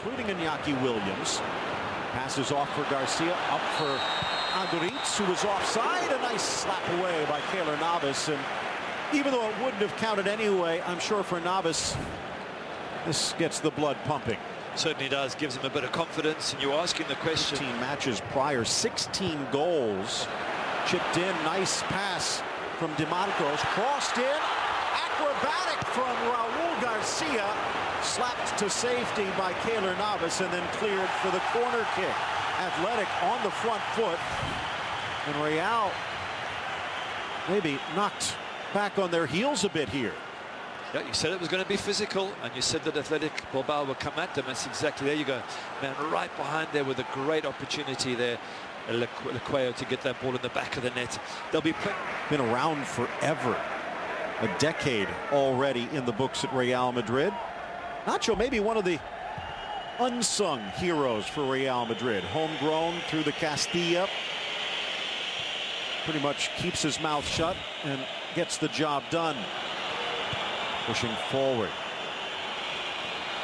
including Iñaki Williams. Passes off for Garcia, up for Aduriz, who was offside. A nice slap away by Keylor Navas. And even though it wouldn't have counted anyway, I'm sure for Navas, this gets the blood pumping. Certainly does, gives him a bit of confidence. And you're asking the question. 15 matches prior, 16 goals. Chipped in, nice pass from DeMarcos, crossed in, acrobatic from Raul Garcia, slapped to safety by Keylor Navas, and then cleared for the corner kick. Athletic on the front foot, and Real maybe knocked back on their heels a bit here. Yeah, you said it was going to be physical, and you said that Athletic Bilbao would come at them. That's exactly, there you go. Man, right behind there with a great opportunity there. Lequeo to get that ball in the back of the net. They'll be been around forever, a decade already in the books at Real Madrid. Nacho, maybe one of the unsung heroes for Real Madrid. Homegrown through the Castilla. Pretty much keeps his mouth shut and gets the job done. Pushing forward.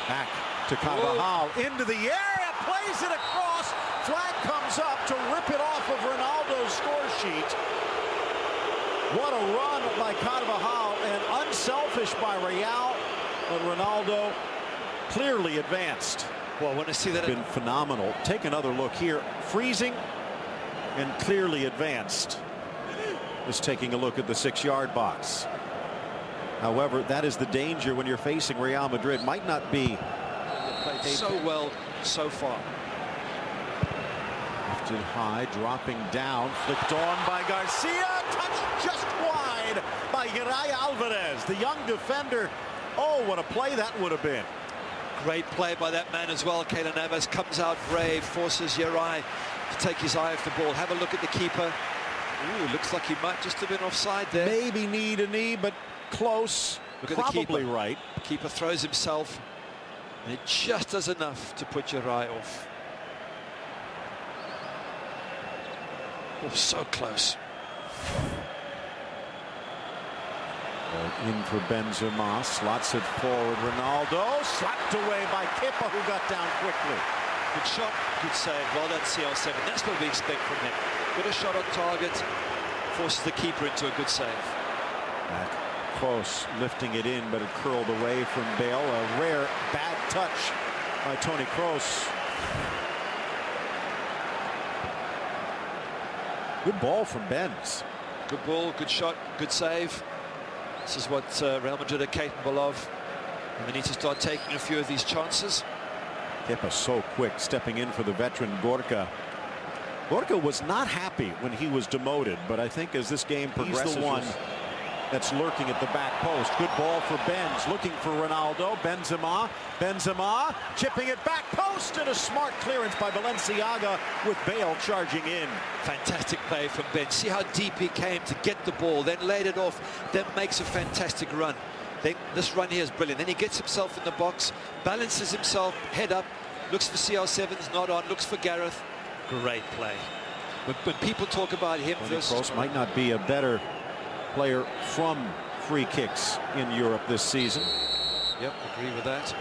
Back to Carvajal. Into the area. Plays it across. Flag comes up to rip it off of Ronaldo's score sheet. What a run by Carvajal, and unselfish by Real. But Ronaldo clearly advanced. Well, when I see that, been phenomenal. Take another look here. Freezing and clearly advanced. Just taking a look at the 6-yard box. However, that is the danger when you're facing Real Madrid. Might not be so well so far. Lifted high, dropping down, flicked on by Garcia, touched just wide by Uriah Alvarez, the young defender. Oh, what a play that would have been. Great play by that man as well. Keylor Navas comes out brave, forces Uriah to take his eye off the ball. Have a look at the keeper. Ooh, looks like he might just have been offside there. Maybe knee to knee, but close. Look at probably the keeper. Right. Keeper throws himself, and it just does enough to put Uriah off. Oh, so close. In for Benzema, slots it forward. Ronaldo, slapped away by Kepa, who got down quickly. Good shot, good save. Well done, CR7. That's what we expect from him. Good a shot on target, forces the keeper into a good save. Back close, lifting it in, but it curled away from Bale. A rare bad touch by Toni Kroos. Good ball from Benz. Good ball, good shot, good save. This is what Real Madrid are capable of. And they need to start taking a few of these chances. Kepa so quick, stepping in for the veteran Gorka. Gorka was not happy when he was demoted, but I think as this game progresses, he's the one that's lurking at the back post. Good ball for Benz, looking for Ronaldo. Benzema chipping it back post, and a smart clearance by Balenciaga with Bale charging in. Fantastic play from Benz. See how deep he came to get the ball, then laid it off, then makes a fantastic run. This run here is brilliant. Then he gets himself in the box, balances himself, head up, looks for CR7's not on, looks for Gareth. Great play. When people talk about him versus, might not be a better player from free kicks in Europe this season. Yep, agree with that.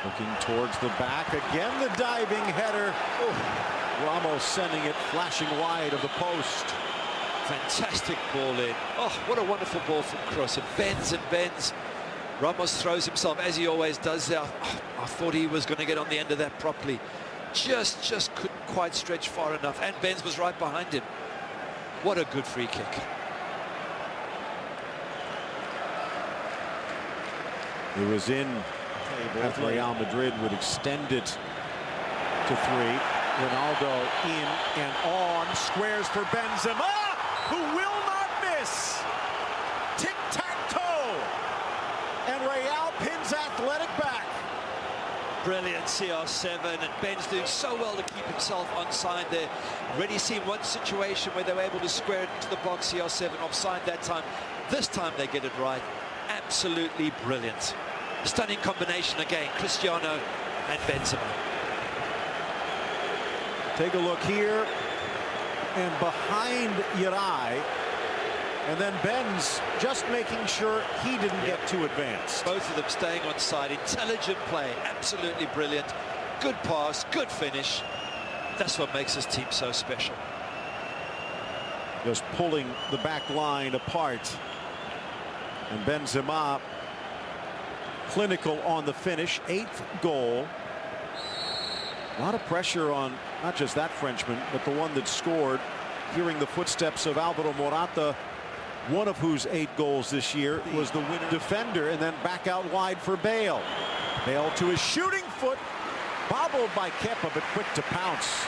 Looking towards the back again, the diving header. Oh, Ramos sending it flashing wide of the post. Fantastic ball in. Oh, what a wonderful ball from Kroos. It bends and bends. Ramos throws himself as he always does there. Oh, I thought he was going to get on the end of that properly. Just couldn't quite stretch far enough, and Benz was right behind him. What a good free kick. It was in after Real Madrid would extend it to 3. Ronaldo in and on, squares for Benzema, who will not miss. Tic-tac-toe, and Real pins Athletic back. Brilliant CR7, and Ben's doing so well to keep himself onside there. Already seen one situation where they were able to square it into the box. CR7 offside that time. This time they get it right. Absolutely brilliant. Stunning combination again, Cristiano and Benzema. Take a look here, and behind Uriah And then Benz just making sure he didn't get too advanced. Both of them staying on side. Intelligent play, absolutely brilliant. Good pass, good finish. That's what makes this team so special. Just pulling the back line apart. And Benzema clinical on the finish. 8th goal. A lot of pressure on not just that Frenchman, but the one that scored. Hearing the footsteps of Alvaro Morata, one of whose 8 goals this year was the winner defender, and then back out wide for Bale. Bale to his shooting foot, bobbled by Kepa, but quick to pounce.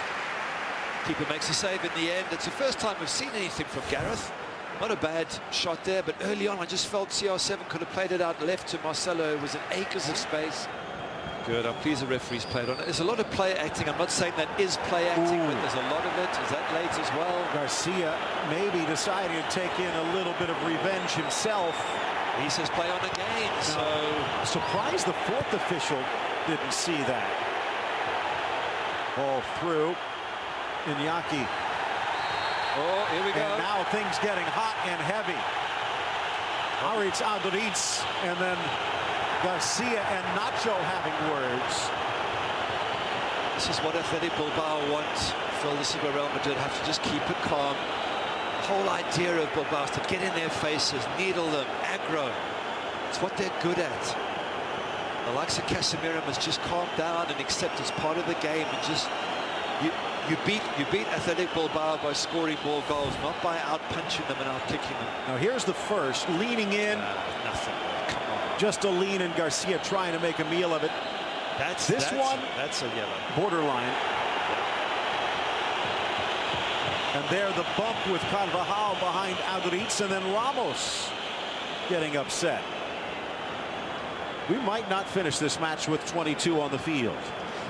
Keeper makes a save in the end. It's the first time we've seen anything from Gareth. Not a bad shot there, but early on I just felt CR7 could have played it out left to Marcelo. It was in acres of space. Good, I'm pleased the referee's played on it. There's a lot of play acting. I'm not saying that is play acting, but there's a lot of it. Is that late as well? Garcia maybe deciding to take in a little bit of revenge himself. He says play on again, so... Surprised the 4th official didn't see that. Ball through. Iñaki. Oh, here we go. And now things getting hot and heavy. Aritz Aduriz, and then Garcia and Nacho having words. This is what Athletic Bilbao wants. Phil, this is where Real Madrid have to just keep it calm. The whole idea of Bilbao is to get in their faces, needle them, aggro. It's what they're good at. The likes of Casemiro must just calm down and accept it's part of the game, and just you beat Athletic Bilbao by scoring more goals, not by out-punching them and out-kicking them. Now here's the first, leaning in. Nothing. Come on. Just a lean, and Garcia trying to make a meal of it. That's a yellow. Borderline. And there the bump with Carvajal behind Aduriz, and then Ramos getting upset. We might not finish this match with 22 on the field.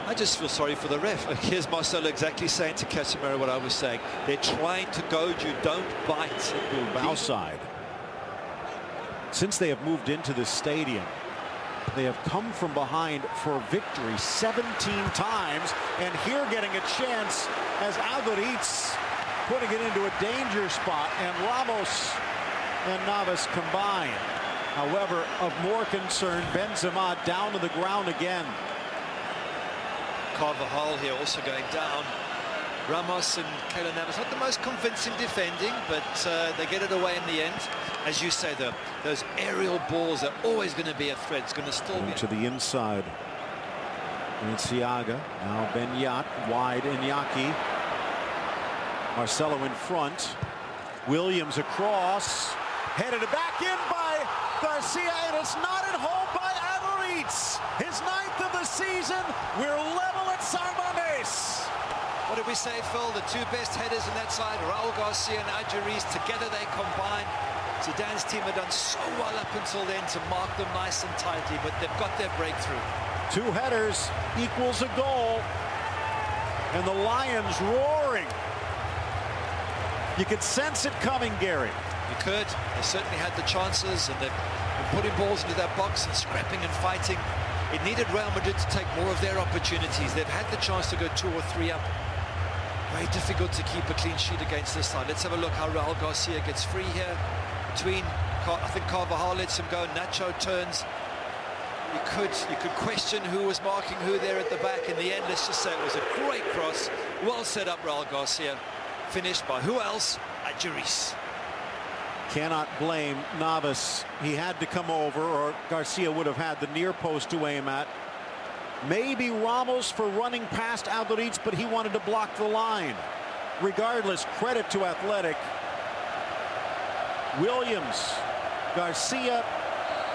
I just feel sorry for the ref. Here's Marcelo exactly saying to Casemiro what I was saying. They're trying to goad you. Don't bite. Bilbao side. Since they have moved into this stadium, they have come from behind for victory 17 times. And here getting a chance as Aduriz putting it into a danger spot. And Ramos and Navas combine. However, of more concern, Benzema down to the ground again. Carvajal here also going down. Ramos and Keylor Navas, not the most convincing defending, but they get it away in the end. As you say, though, those aerial balls are always going to be a threat. It's going to still be to the inside. Siaga, now Benyat, wide Iñaki. Marcelo in front. Williams across. Headed back in by Garcia, and it's not at home by Aduriz. His 9th of the season. We're level at San Mamés. What did we say, Phil? The 2 best headers in that side, Raul Garcia and Aduriz, together they combine. Zidane's team have done so well up until then to mark them nice and tightly, but they've got their breakthrough. 2 headers equals a goal, and the Lions roaring. You could sense it coming, Gary. You could. They certainly had the chances, and they've been putting balls into that box and scrapping and fighting. It needed Real Madrid to take more of their opportunities. They've had the chance to go 2 or 3 up. Very difficult to keep a clean sheet against this side. Let's have a look how Raul Garcia gets free here. Between, I think Carvajal lets him go. Nacho turns. You could question who was marking who there at the back. In the end, let's just say it was a great cross. Well set up, Raul Garcia. Finished by who else? Aduriz. Cannot blame Navas. He had to come over, or Garcia would have had the near post to aim at. Maybe Ramos for running past Aduriz, but he wanted to block the line. Regardless, credit to Athletic. Williams, Garcia,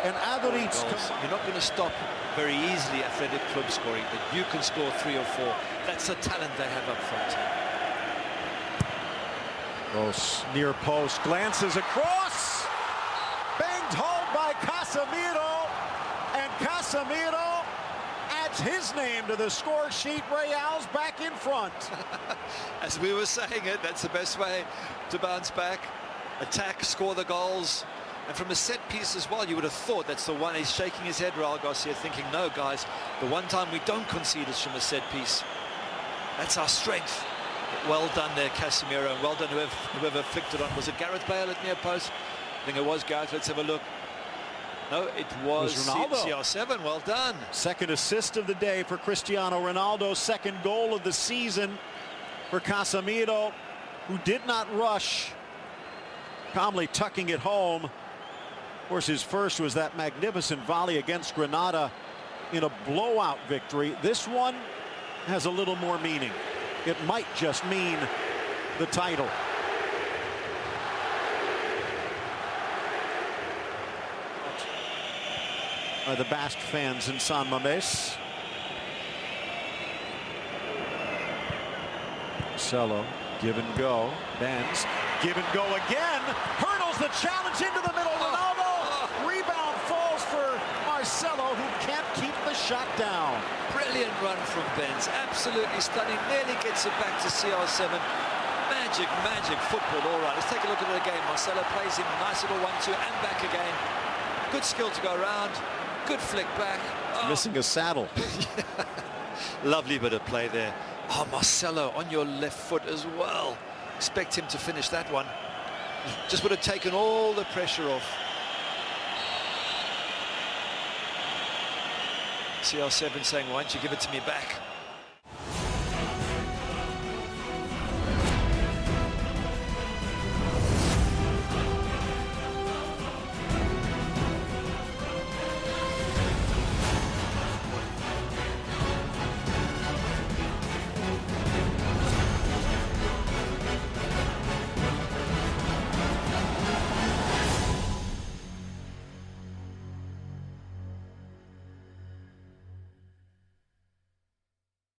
and Aduriz. You're not going to stop very easily Athletic club scoring, but you can score 3 or 4. That's the talent they have up front. Gross near post, glances across, banged home by Casemiro, and Casemiro adds his name to the score sheet. Real's back in front. As we were saying it, that's the best way to bounce back, attack, score the goals. And from a set piece as well, you would have thought that's the one. He's shaking his head, Raul Garcia, thinking, no, guys, the one time we don't concede is from a set piece. That's our strength. Well done there, Casemiro, and well done whoever flicked it on. Was it Gareth Bale at near post? think it was Gareth. Let's have a look. No, it was Ronaldo. CR7. Well done. Second assist of the day for Cristiano Ronaldo. Second goal of the season for Casemiro, who did not rush, calmly tucking it home. Of course, his first was that magnificent volley against Granada in a blowout victory. This one has a little more meaning. It might just mean the title. By the Basque fans in San Mamés. Marcelo, give and go, bends, give and go again, hurdles the challenge into the middle. Ronaldo, rebound falls for Marcelo, who can't keep the shot down. Brilliant run from Benz, absolutely stunning, nearly gets it back to CR7. Magic football. All right, let's take a look at it again. Marcelo plays him, nice little 1-2 and back again. Good skill to go around, good flick back. Oh. Missing a saddle. Lovely bit of play there. Oh, Marcelo on your left foot as well. Expect him to finish that one. Just would have taken all the pressure off. CR7 saying, why don't you give it to me back?